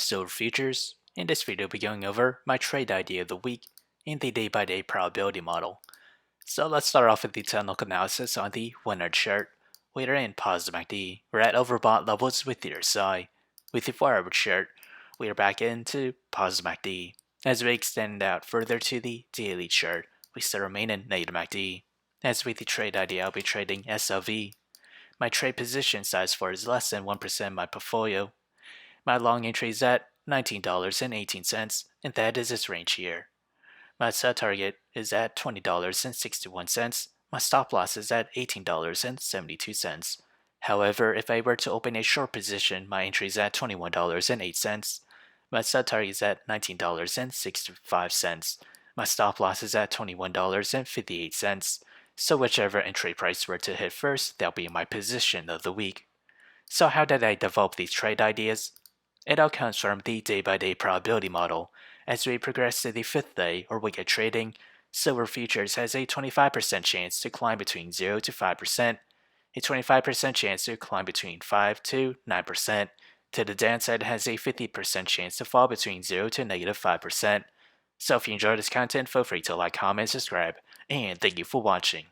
silver futures. In this video, I'll be going over my trade idea of the week in the day-by-day probability model. So let's start off with the technical analysis on the winner chart. We are in positive MACD. We're at overbought levels with the RSI. With the 4-hour chart, we are back into positive MACD. As we extend out further to the daily chart, we still remain in negative MACD. As with the trade idea, I'll be trading SLV. My trade position size for is less than 1% of my portfolio. My long entry is at $19.18, and that is its range here. My sell target is at $20.61. My stop loss is at $18.72. However, if I were to open a short position, my entry is at $21.08. My sell target is at $19.65. My stop loss is at $21.58. So whichever entry price were to hit first, that'll be my position of the week. So how did I develop these trade ideas? It all comes from the day-by-day probability model. As we progress to the 5th day or week of trading, silver futures has a 25% chance to climb between 0 to 5%, a 25% chance to climb between 5 to 9%. To the downside, it has a 50% chance to fall between 0 to negative 5%. So if you enjoyed this content, feel free to like, comment, subscribe, and thank you for watching.